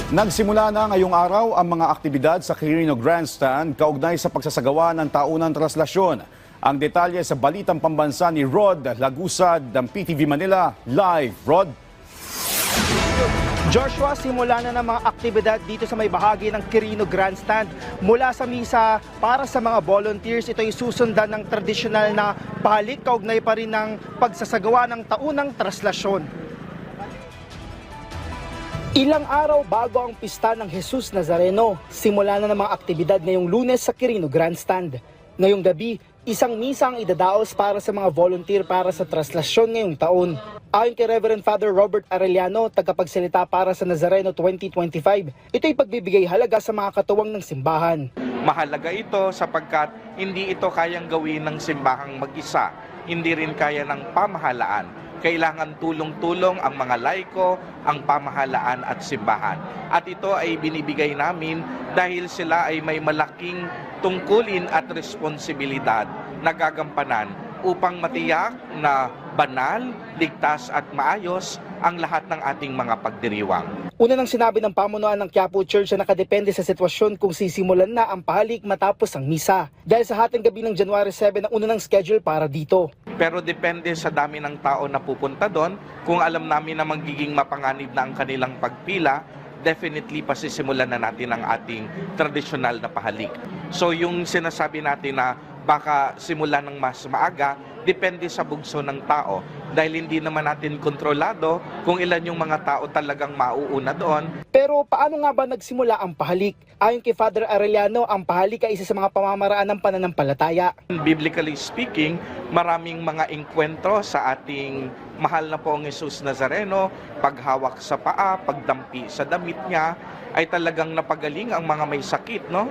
Nagsimula na ngayong araw ang mga aktibidad sa Quirino Grandstand kaugnay sa pagsasagawa ng taunang traslasyon. Ang detalye sa Balitang Pambansa ni Rod Lagusad ng PTV Manila. Live, Rod. Joshua, simula na ng mga aktibidad dito sa may bahagi ng Quirino Grandstand. Mula sa misa para sa mga volunteers, ito ay susundan ng tradisyonal na pahalik kaugnay pa rin ng pagsasagawa ng taunang traslasyon. Ilang araw bago ang pista ng Jesus Nazareno, simula na ng mga aktibidad ngayong Lunes sa Quirino Grandstand. Ngayong gabi, isang misa ang idadaos para sa mga volunteer para sa traslasyon ngayong taon. Ayon kay Reverend Father Robert Arellano, tagapagsalita para sa Nazareno 2025, ito'y pagbibigay halaga sa mga katuwang ng simbahan. Mahalaga ito sapagkat hindi ito kayang gawin ng simbahang mag-isa, hindi rin kaya ng pamahalaan. Kailangan tulong-tulong ang mga laiko, ang pamahalaan at simbahan. At ito ay binibigay namin dahil sila ay may malaking tungkulin at responsibilidad na gagampanan upang matiyak na banal, ligtas at maayos ang lahat ng ating mga pagdiriwang. Una nang sinabi ng pamunuan ng Quiapo Church na nakadepende sa sitwasyon kung sisimulan na ang pahalik matapos ang misa. Dahil sa hating gabi ng January 7 ang una ng schedule para dito. Pero depende sa dami ng tao na pupunta doon. Kung alam namin na magiging mapanganib na ang kanilang pagpila, definitely pasisimulan na natin ang ating tradisyonal na pahalik. So yung sinasabi natin na baka simulan ng mas maaga, depende sa bugso ng tao. Dahil hindi naman natin kontrolado kung ilan yung mga tao talagang mauuna doon. Pero paano nga ba nagsimula ang pahalik? Ayon kay Father Arellano, ang pahalik ay isa sa mga pamamaraan ng pananampalataya. Biblically speaking, maraming mga engkwentro sa ating mahal na poong Jesus Nazareno, paghawak sa paa, pagdampi sa damit niya, ay talagang napagaling ang mga may sakit, no?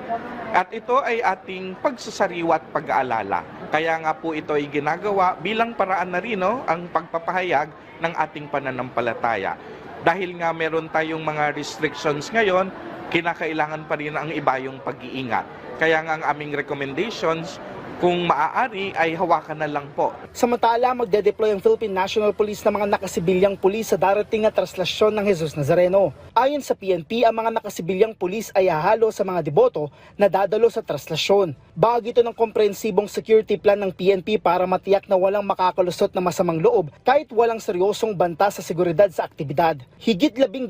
At ito ay ating pagsasariwa at pag-aalala. Kaya nga po ito ay ginagawa bilang paraan na rin, no, ang pagpapahayag ng ating pananampalataya. Dahil nga meron tayong mga restrictions ngayon, kinakailangan pa rin ang iba yung pag-iingat. Kaya nga ang aming recommendations, kung maaari ay hawakan na lang po. Samantala, magde-deploy ang Philippine National Police ng mga nakasibilyang pulis sa darating na traslasyon ng Jesus Nazareno. Ayon sa PNP, ang mga nakasibilyang pulis ay hahalo sa mga deboto na dadalo sa traslasyon. Bahagi ito ng komprehensibong security plan ng PNP para matiyak na walang makakalusot na masamang loob kahit walang seryosong banta sa seguridad sa aktibidad. Higit 12,000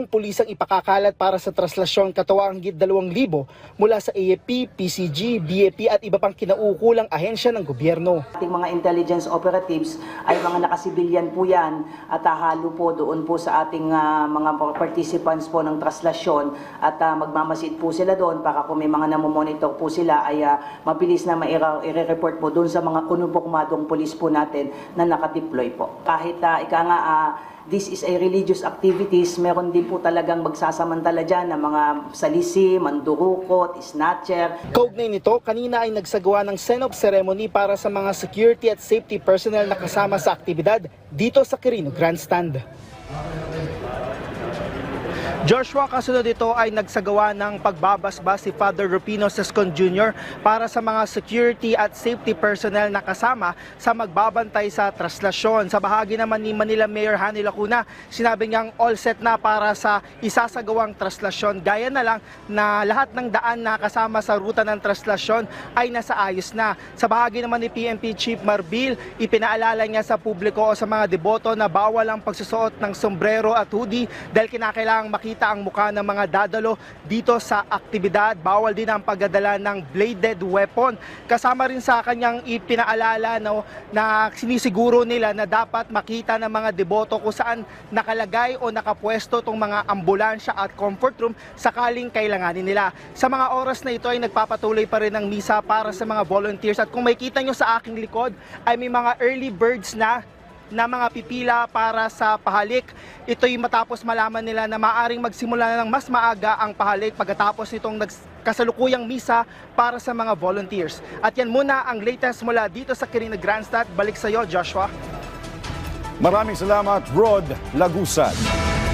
pulis ang ipakakalat para sa traslasyon, katuwang higit 2,000 mula sa AFP, PCG, BAP at iba pang kinaukulang ahensya ng gobyerno. Ating mga intelligence operatives ay mga nakasibilyan po yan at hahalo po doon po sa ating mga participants po ng traslasyon at magmamasid po sila doon para kung may mga namomonitor po sila ay mabilis na i-report po doon sa mga kunupokmadong pulis po natin na nakadeploy po. Kahit this is a religious activities, meron din po talagang magsasamantala dyan ng mga salisi, mandurukot, snatcher. Kaugnay nito, kanina ay nagsagawa ng send-off ceremony para sa mga security at safety personnel na kasama sa aktibidad dito sa Quirino Grandstand. Joshua, kasunod ito ay nagsagawa ng pagbabasbas si Father Rufino Sescon Jr. para sa mga security at safety personnel na kasama sa magbabantay sa traslasyon. Sa bahagi naman ni Manila Mayor Hanny Lacuna, sinabi niyang all set na para sa isasagawang traslasyon. Gaya na lang na lahat ng daan na kasama sa ruta ng traslasyon ay nasa ayos na. Sa bahagi naman ni PNP Chief Marbil, ipinaalala niya sa publiko o sa mga deboto na bawal ang pagsusuot ng sombrero at hoodie dahil kinakailangang makita ang mukha ng mga dadalo dito sa aktibidad. Bawal din ang pagdadala ng bladed weapon. Kasama rin sa kanyang ipinaalala na sinisiguro nila na dapat makita ng mga deboto kung saan nakalagay o nakapwesto itong mga ambulansya at comfort room sakaling kailanganin nila. Sa mga oras na ito ay nagpapatuloy pa rin ang misa para sa mga volunteers at kung makita nyo sa aking likod ay may mga early birds na mga pipila para sa pahalik. Ito'y matapos malaman nila na maaaring magsimula na ng mas maaga ang pahalik pagkatapos nitong kasalukuyang misa para sa mga volunteers. At yan muna ang latest mula dito sa Quirino Grandstand. Balik sa iyo, Joshua. Maraming salamat, Rod Lagusad.